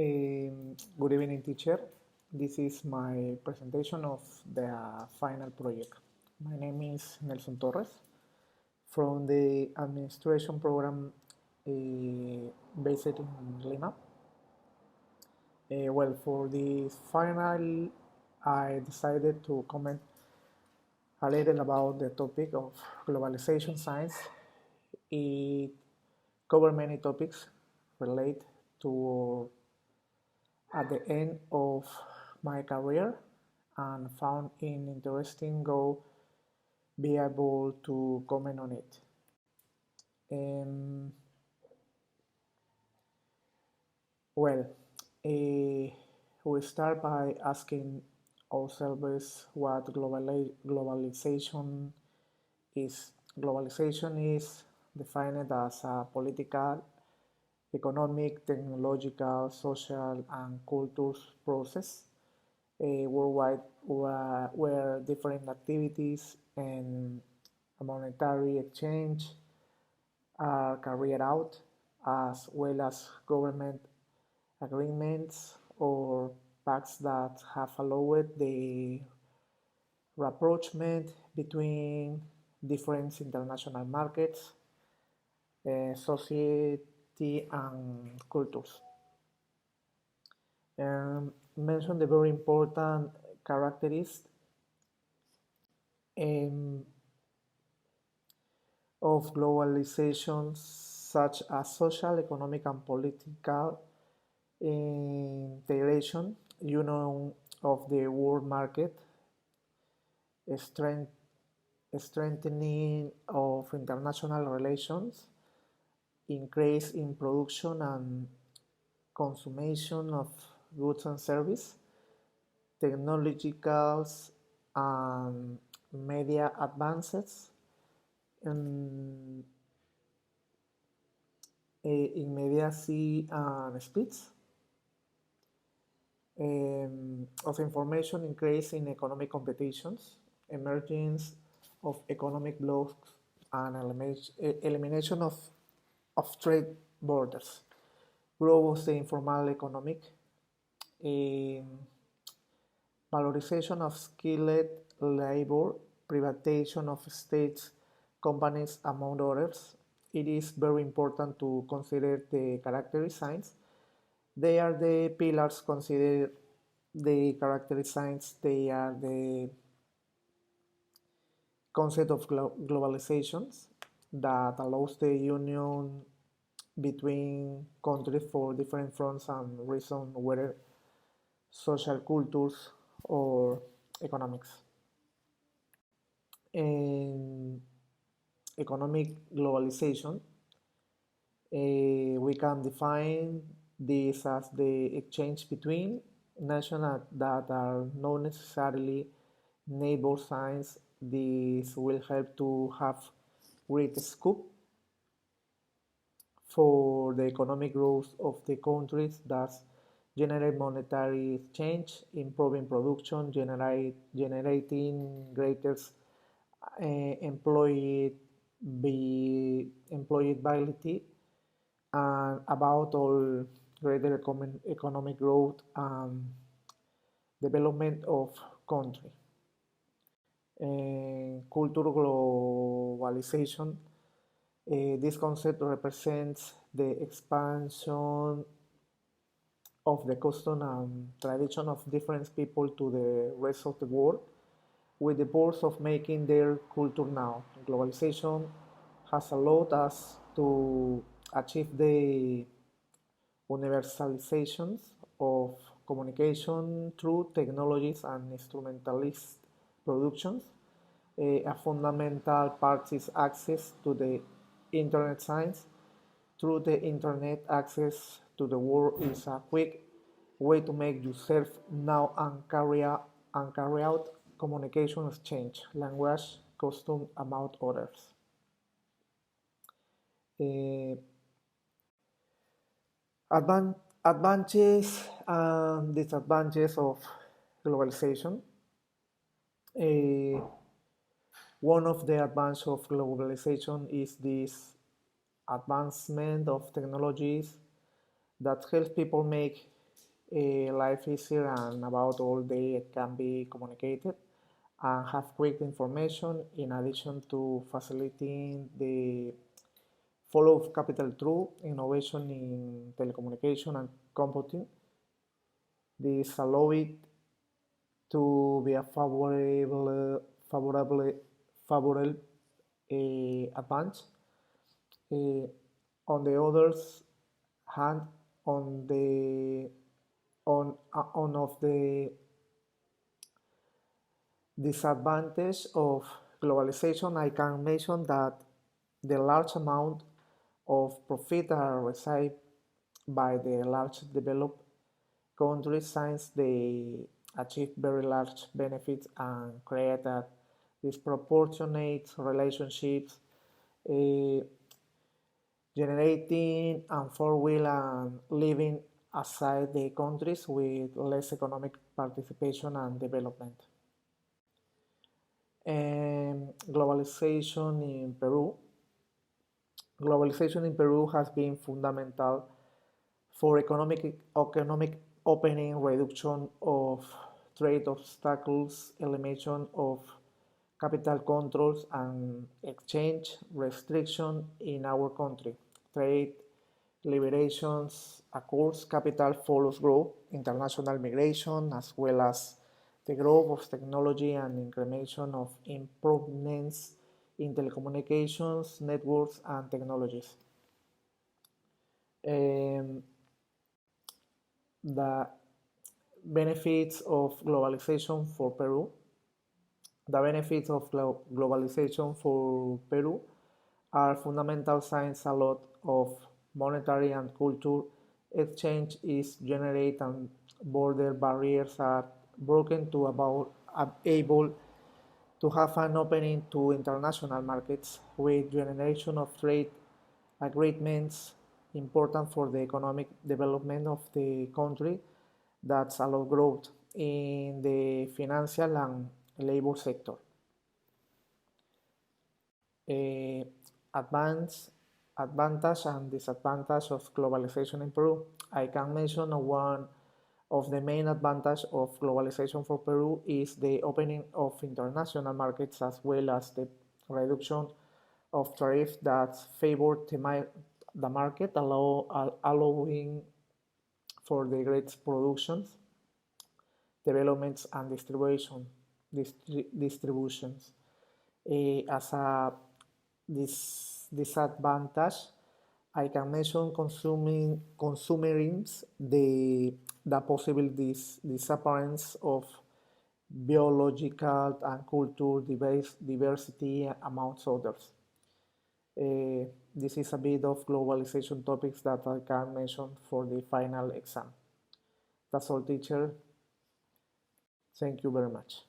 Good evening, teacher. This is my presentation of the final project. My name is Nelson Torres from the administration program based in Lima. Well, for this final, I decided to comment a little about the topic of globalization science. It covers many topics related to at the end of my career and found it interesting go be able to comment on it. Um, well, we start by asking ourselves what globalization is. Globalization is defined as a political, economic, technological, social, and cultural process worldwide where different activities and monetary exchange are carried out, as well as government agreements or pacts that have allowed the rapprochement between different international markets, society, and cultures. Mention the very important characteristics of globalization, such as social, economic, and political integration, union of the world market, strengthening of international relations, increase in production and consumption of goods and services, technological and media advances, immediacy and speeds, of information increase in economic competitions, emergence of economic blocks, and elimination of trade borders, growth of the informal economic, valorization of skilled labor, privatization of states, companies, among others. It is very important to consider the characteristics. They are the pillars considered the characteristics. They are the concept of globalizations that allows the union between countries for different fronts and reasons, whether social, cultures, or economics. In economic globalization, we can define this as the exchange between nations that are not necessarily neighbor signs. This will help to have great scope for the economic growth of the countries, thus generate monetary exchange, improving production, generating greater employability, and about all greater economic growth and development of country. Cultural globalization. This concept represents the expansion of the custom and tradition of different people to the rest of the world, with the purpose of making their culture known. Globalization has allowed us to achieve the universalization of communication through technologies and instrumentalist productions. A fundamental part is access to the internet science. Through the internet, access to the world is a quick way to make yourself known and carry out communication exchange, language, custom, among others. Advantages and disadvantages of globalization. One of the advantages of globalization is this advancement of technologies that help people make life easier and about all they can be communicated and have quick information in addition to facilitating the follow of capital through innovation in telecommunication and computing. This allow it to be a favorable advance. Uh, on the other hand, on the on of the disadvantage of globalization, I can mention that the large amount of profit are received by the large developed countries since they achieve very large benefits and create a disproportionate relationships, uh, generating unfair and living aside the countries with less economic participation and development. Globalization in Peru. Globalization in Peru has been fundamental for economic opening, reduction of trade obstacles, elimination of capital controls, and exchange restriction in our country. Trade liberations occurs, capital follows growth, international migration, as well as the growth of technology and incrementation of improvements in telecommunications, networks, and technologies. Um, the benefits of globalization for Peru. The benefits of globalization for Peru are fundamental signs a lot of monetary and culture exchange is generated and border barriers are broken to about able to have an opening to international markets with generation of trade agreements important for the economic development of the country that allow growth in the financial and labor sector. Uh, advance, Advantage and disadvantage of globalization in Peru. I can mention one of the main advantages of globalization for Peru is the opening of international markets as well as the reduction of tariffs that favor the market, allowing for the great productions, developments, and distributions. As a disadvantage, I can mention consumerism, the possible disappearance of biological and cultural diversity, amongst others. This is a bit of globalization topics that I can mention for the final exam. That's all, teacher. Thank you very much.